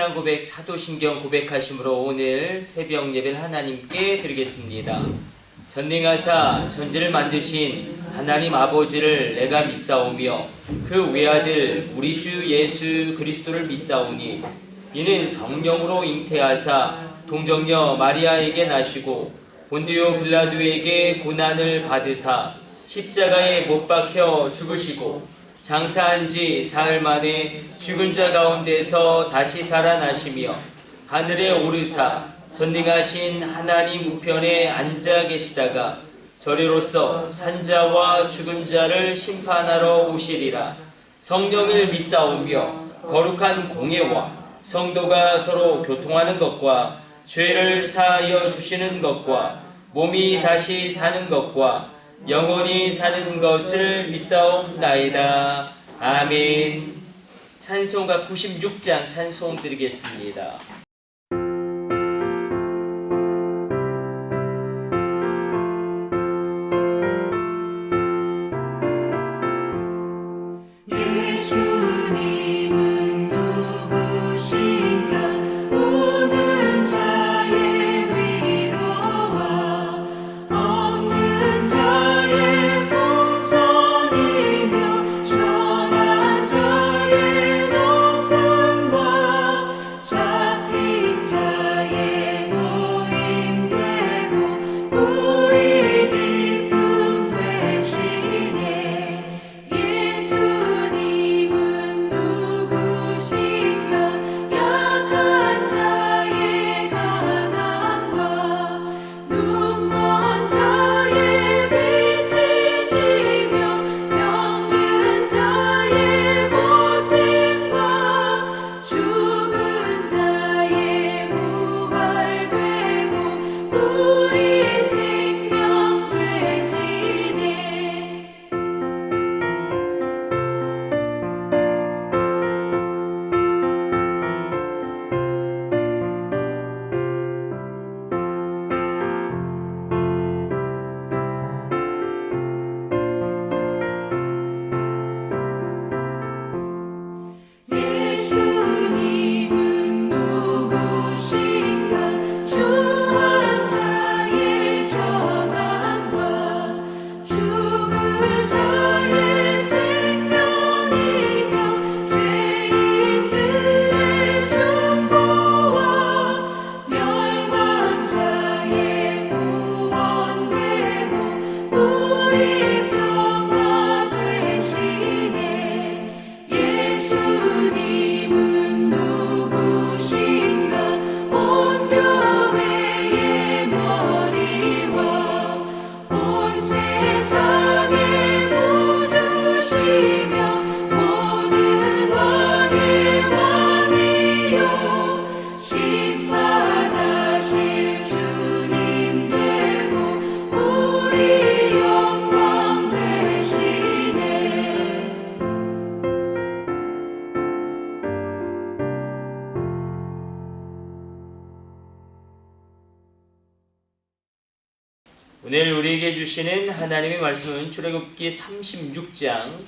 신앙 고백, 사도신경 고백하심으로 오늘 새벽 예배를 하나님께 드리겠습니다. 전능하사 천지를 만드신 하나님 아버지를 내가 믿사오며 그 외아들 우리 주 예수 그리스도를 믿사오니 이는 성령으로 잉태하사 동정녀 마리아에게 나시고 본디오 빌라도에게 고난을 받으사 십자가에 못 박혀 죽으시고 장사한 지 사흘 만에 죽은 자 가운데서 다시 살아나시며 하늘에 오르사 전능하신 하나님 우편에 앉아 계시다가 저리로서 산자와 죽은 자를 심판하러 오시리라. 성령을 믿사오며 거룩한 공예와 성도가 서로 교통하는 것과 죄를 사하여 주시는 것과 몸이 다시 사는 것과 영원히 사는 것을 믿사옵나이다. 아멘. 찬송가 96장 찬송 드리겠습니다. 오늘 우리에게 주시는 하나님의 말씀은 출애굽기 36장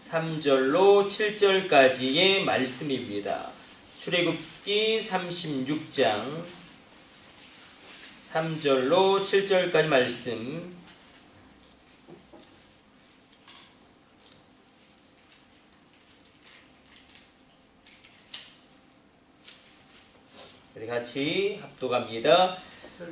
3절로 7절까지의 말씀입니다. 출애굽기 36장 3절로 7절까지 말씀. 우리 같이 합독합니다.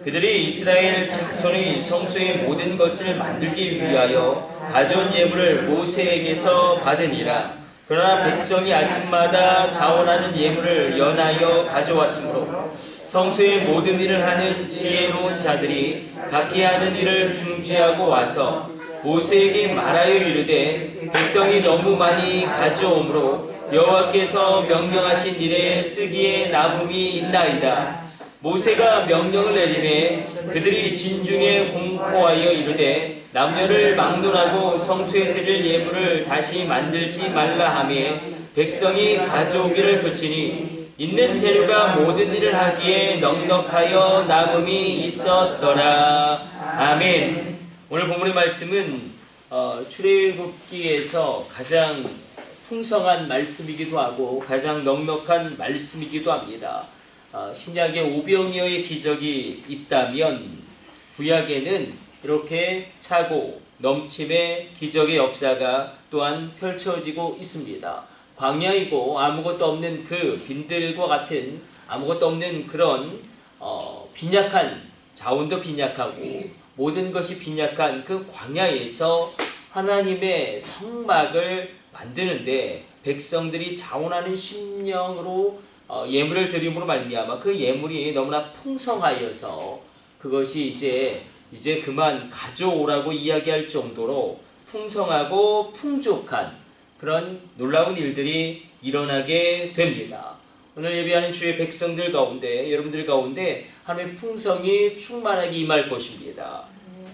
그들이 이스라엘 자손의 성소의 모든 것을 만들기 위하여 가져온 예물을 모세에게서 받으니라. 그러나 백성이 아침마다 자원하는 예물을 연하여 가져왔으므로 성소의 모든 일을 하는 지혜로운 자들이 각기 하는 일을 중지하고 와서 모세에게 말하여 이르되 백성이 너무 많이 가져오므로 여호와께서 명령하신 일에 쓰기에 남음이 있나이다. 모세가 명령을 내리매 그들이 진중에 공포하여 이르되 남녀를 막론하고 성소에 드릴 예물을 다시 만들지 말라 하며 백성이 가져오기를 그치니 있는 재료가 모든 일을 하기에 넉넉하여 남음이 있었더라. 아멘. 오늘 본문의 말씀은 출애굽기에서 가장 풍성한 말씀이기도 하고 가장 넉넉한 말씀이기도 합니다. 신약에 오병이어의 기적이 있다면 구약에는 이렇게 차고 넘침의 기적의 역사가 또한 펼쳐지고 있습니다. 광야이고 아무것도 없는 그 빈들과 같은 아무것도 없는 그런 빈약한 자원도 빈약하고 모든 것이 빈약한 그 광야에서 하나님의 성막을 만드는데 백성들이 자원하는 심령으로 예물을 드림으로 말미암아 그 예물이 너무나 풍성하여서 그것이 이제 그만 가져오라고 이야기할 정도로 풍성하고 풍족한 그런 놀라운 일들이 일어나게 됩니다. 오늘 예배하는 주의 백성들 가운데 여러분들 가운데 하나님의 풍성이 충만하게 임할 것입니다.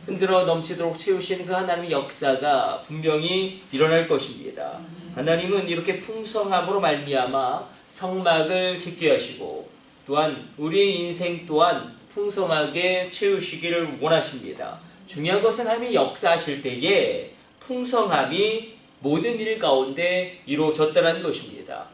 흔들어 넘치도록 채우시는 그 하나님의 역사가 분명히 일어날 것입니다. 하나님은 이렇게 풍성함으로 말미암아 성막을 짓게 하시고 또한 우리의 인생 또한 풍성하게 채우시기를 원하십니다. 중요한 것은 하나님이 역사하실 때에 풍성함이 모든 일 가운데 이루어졌다는 것입니다.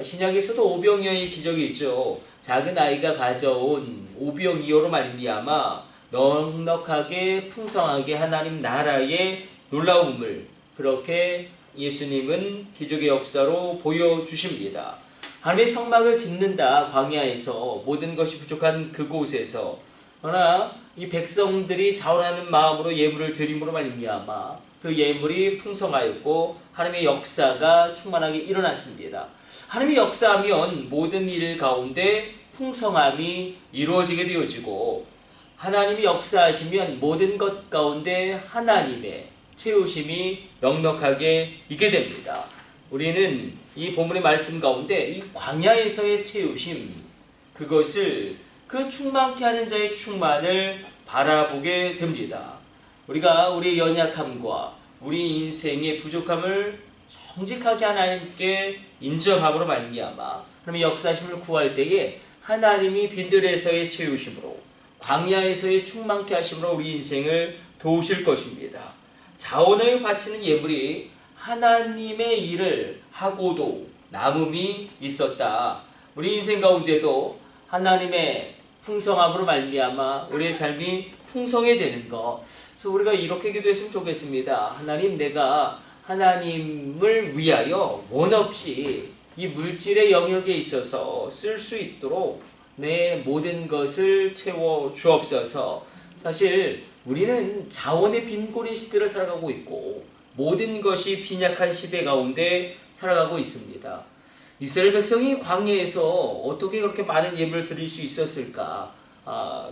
신약에서도 오병이어의 기적이 있죠. 작은 아이가 가져온 오병이어로 말미암아 넉넉하게 풍성하게 하나님 나라의 놀라움을 그렇게 예수님은 기적의 역사로 보여주십니다. 하나님의 성막을 짓는다 광야에서 모든 것이 부족한 그곳에서 그러나 이 백성들이 자원하는 마음으로 예물을 드림으로 말미암아 그 예물이 풍성하였고 하나님의 역사가 충만하게 일어났습니다. 하나님의 역사하면 모든 일 가운데 풍성함이 이루어지게 되어지고 하나님이 역사하시면 모든 것 가운데 하나님의 채우심이 넉넉하게 있게 됩니다. 우리는 이 본문의 말씀 가운데 이 광야에서의 채우심 그것을 그 충만케 하는 자의 충만을 바라보게 됩니다. 우리가 우리의 연약함과 우리 인생의 부족함을 정직하게 하나님께 인정함으로 말미암아 하나님의 역사심을 구할 때에 하나님이 빈들에서의 채우심으로 광야에서의 충만케 하심으로 우리 인생을 도우실 것입니다. 자원을 바치는 예물이 하나님의 일을 하고도 남음이 있었다. 우리 인생 가운데도 하나님의 풍성함으로 말미암아 우리의 삶이 풍성해지는 것. 그래서 우리가 이렇게 기도했으면 좋겠습니다. 하나님, 내가 하나님을 위하여 원 없이 이 물질의 영역에 있어서 쓸 수 있도록 내 모든 것을 채워 주옵소서. 사실 우리는 자원의 빈곤의 시대를 살아가고 있고 모든 것이 빈약한 시대 가운데 살아가고 있습니다. 이스라엘 백성이 광야에서 어떻게 그렇게 많은 예물을 드릴 수 있었을까?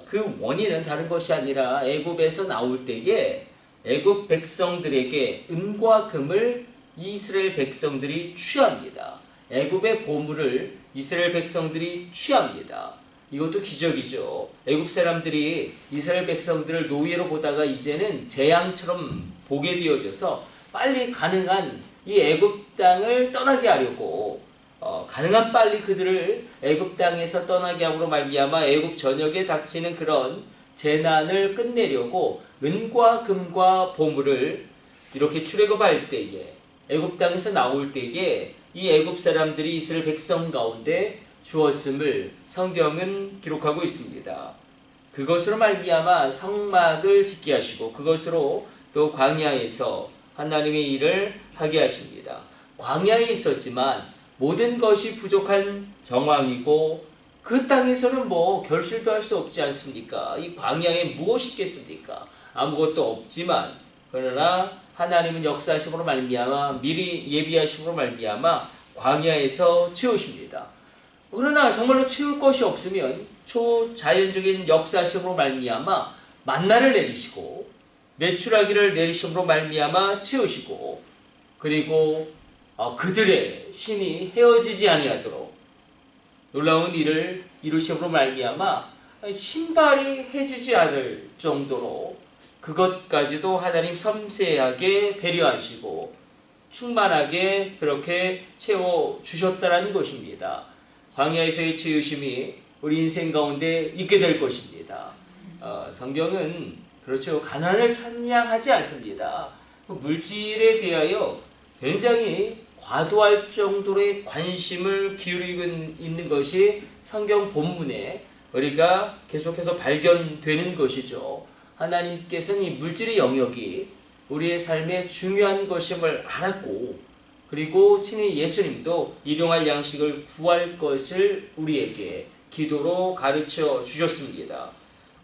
그 원인은 다른 것이 아니라 애굽에서 나올 때에 애굽 백성들에게 은과 금을 이스라엘 백성들이 취합니다. 애굽의 보물을 이스라엘 백성들이 취합니다. 이것도 기적이죠. 애굽 사람들이 이스라엘 백성들을 노예로 보다가 이제는 재앙처럼 보게 되어져서 빨리 가능한 이 애굽 땅을 떠나게 하려고 가능한 빨리 그들을 애굽 땅에서 떠나게 함으로 말미암아 애굽 전역에 닥치는 그런 재난을 끝내려고 은과 금과 보물을 이렇게 출애굽할 때에 애굽 땅에서 나올 때에 이 애굽 사람들이 이스라엘 백성 가운데 주었음을 성경은 기록하고 있습니다. 그것으로 말미암아 성막을 짓게 하시고 그것으로 또 광야에서 하나님의 일을 하게 하십니다. 광야에 있었지만 모든 것이 부족한 정황이고 그 땅에서는 뭐 결실도 할 수 없지 않습니까? 이 광야에 무엇이 있겠습니까? 아무것도 없지만 그러나 하나님은 역사하심으로 말미암아 미리 예비하심으로 말미암아 광야에서 채우십니다. 그러나 정말로 채울 것이 없으면 초자연적인 역사심으로 말미암아 만나를 내리시고 메추라기를 내리심으로 말미암아 채우시고 그리고 그들의 신이 헤어지지 아니하도록 놀라운 일을 이루심으로 말미암아 신발이 해지지 않을 정도로 그것까지도 하나님 섬세하게 배려하시고 충만하게 그렇게 채워주셨다는 것입니다. 광야에서의 채우심이 우리 인생 가운데 있게 될 것입니다. 성경은 그렇죠. 가난을 찬양하지 않습니다. 물질에 대하여 굉장히 과도할 정도의 관심을 기울이고 있는 것이 성경 본문에 우리가 계속해서 발견되는 것이죠. 하나님께서는 이 물질의 영역이 우리의 삶에 중요한 것임을 알았고, 그리고 친히 예수님도 일용할 양식을 구할 것을 우리에게 기도로 가르쳐 주셨습니다.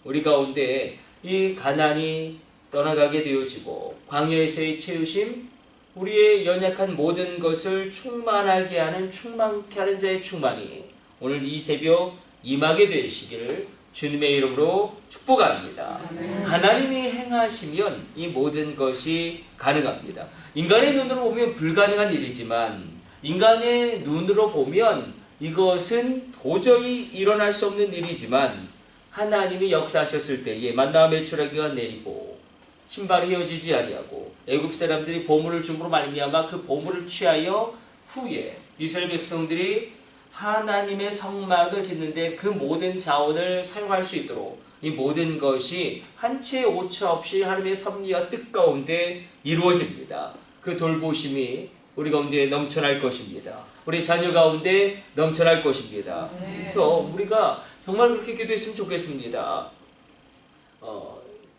우리 가운데 이 가난이 떠나가게 되어지고 광야에서의 채우심, 우리의 연약한 모든 것을 충만하게 하는 충만케 하는 자의 충만이 오늘 이 새벽 임하게 되시기를 주님의 이름으로 축복합니다. 하나님이 행하시면 이 모든 것이 가능합니다. 인간의 눈으로 보면 불가능한 일이지만 인간의 눈으로 보면 이것은 도저히 일어날 수 없는 일이지만 하나님이 역사하셨을 때에 만나와 메추라기가 내리고 신발이 헤어지지 아니하고 애굽 사람들이 보물을 줌으로 말미암아 그 보물을 취하여 후에 이스라엘 백성들이 하나님의 성막을 짓는데 그 모든 자원을 사용할 수 있도록 이 모든 것이 한 채 오차 없이 하나님의 섭리와 뜻 가운데 이루어집니다. 그 돌보심이 우리 가운데 넘쳐날 것입니다. 우리 자녀 가운데 넘쳐날 것입니다. 그래서 우리가 정말 그렇게 기도했으면 좋겠습니다.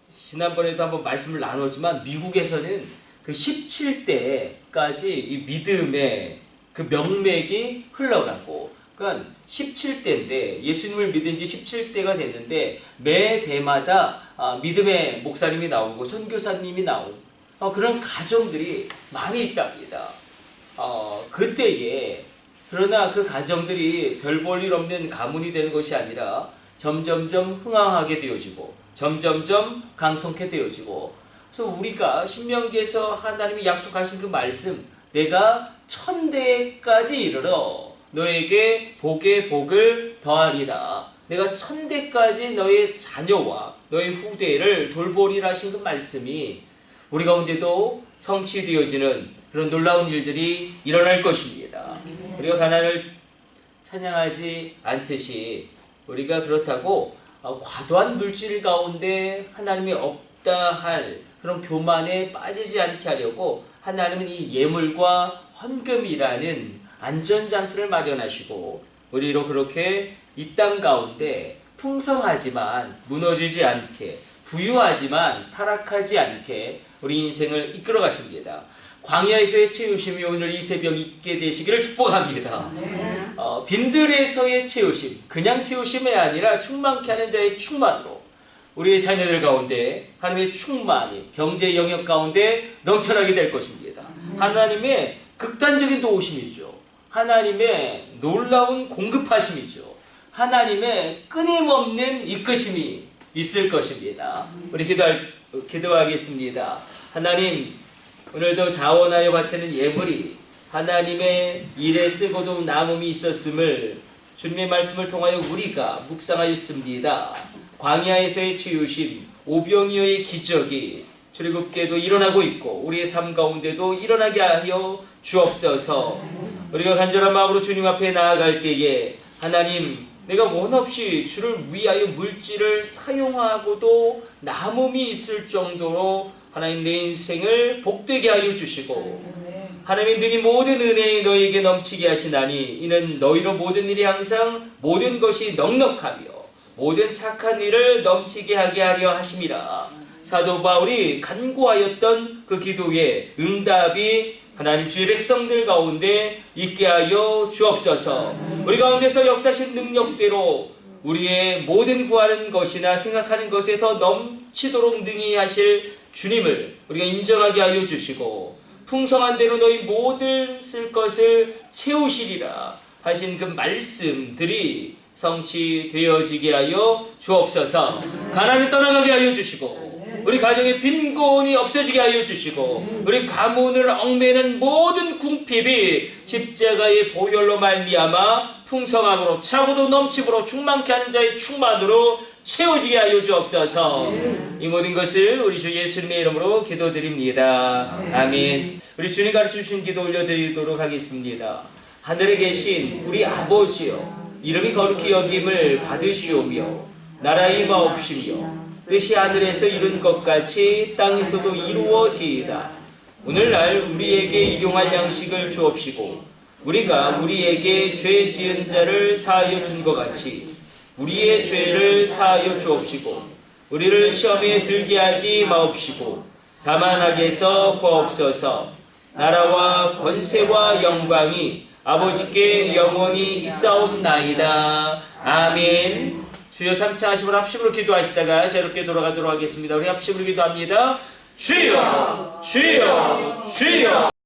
지난번에도 한번 말씀을 나눴지만 미국에서는 그 17대까지 이 믿음의 그 명맥이 흘러가고, 그러니까 17대인데 예수님을 믿은 지 17대가 됐는데 매 대마다 믿음의 목사님이 나오고 선교사님이 나오고 그런 가정들이 많이 있답니다. 그때에 그러나 그 가정들이 별 볼 일 없는 가문이 되는 것이 아니라 점점점 흥황하게 되어지고 점점점 강성케 되어지고, 그래서 우리가 신명기에서 하나님이 약속하신 그 말씀, 내가 1000대까지 이르러 너에게 복에 복을 더하리라, 내가 1000대까지 너의 자녀와 너의 후대를 돌보리라 하신 그 말씀이 우리 가운데도 성취되어지는 그런 놀라운 일들이 일어날 것입니다. 우리가 가난을 찬양하지 않듯이 우리가 그렇다고 과도한 물질 가운데 하나님이 없다 할 그런 교만에 빠지지 않게 하려고 하나님은 이 예물과 헌금이라는 안전장치를 마련하시고 우리로 그렇게 이 땅 가운데 풍성하지만 무너지지 않게, 부유하지만 타락하지 않게 우리 인생을 이끌어 가십니다. 광야에서의 채우심이 오늘 이 새벽 있게 되시기를 축복합니다. 빈들에서의 채우심, 그냥 채우심이 아니라 충만케 하는 자의 충만으로 우리의 자녀들 가운데 하나님의 충만이 경제 영역 가운데 넘쳐나게 될 것입니다. 하나님의 극단적인 도우심이죠. 하나님의 놀라운 공급하심이죠. 하나님의 끊임없는 이끄심이 있을 것입니다. 우리 기도하겠습니다. 하나님, 오늘도 자원하여 바치는 예물이 하나님의 일에 쓰고도 남음이 있었음을 주님의 말씀을 통하여 우리가 묵상하였습니다. 광야에서의 치유심, 오병이어의 기적이 출애굽께도 일어나고 있고 우리의 삶 가운데도 일어나게 하여 주옵소서. 우리가 간절한 마음으로 주님 앞에 나아갈 때에 하나님, 내가 원 없이 주를 위하여 물질을 사용하고도 남음이 있을 정도로 하나님 내 인생을 복되게 하여 주시고 하나님의 능히 모든 은혜에 너희에게 넘치게 하시나니 이는 너희로 모든 일이 항상 모든 것이 넉넉하며 모든 착한 일을 넘치게 하게 하려 하심이라. 사도 바울이 간구하였던 그 기도의 응답이 하나님 주의 백성들 가운데 있게 하여 주옵소서. 우리 가운데서 역사하신 능력대로 우리의 모든 구하는 것이나 생각하는 것에 더 넘치도록 능히 하실 주님을 우리가 인정하게 하여 주시고 풍성한 대로 너희 모든 쓸 것을 채우시리라 하신 그 말씀들이 성취되어지게 하여 주옵소서. 가난을 떠나가게 하여 주시고 우리 가정의 빈곤이 없어지게 하여 주시고 우리 가문을 얽매는 모든 궁핍이 십자가의 보혈로 말미암아 풍성함으로 차고도 넘치므로 충만케 하는 자의 충만으로 채워지게 하여 주옵소서. 이 모든 것을 우리 주 예수님의 이름으로 기도드립니다. 아멘. 우리 주님 가르쳐주신 기도 올려드리도록 하겠습니다. 하늘에 계신 우리 아버지여, 이름이 거룩히 여김을 받으시오며 나라의 임하옵시며 뜻이 하늘에서 이룬 것 같이 땅에서도 이루어지이다. 오늘날 우리에게 일용할 양식을 주옵시고 우리가 우리에게 죄 지은 자를 사하여 준 것 같이 우리의 죄를 사하여 주옵시고 우리를 시험에 들게 하지 마옵시고 다만 악에서 구하옵소서. 나라와 권세와 영광이 아버지께 영원히 있사옵나이다. 아멘. 주여 3차 하심을 합심으로 기도하시다가 새롭게 돌아가도록 하겠습니다. 우리 합심으로 기도합니다. 주여 주여 주여.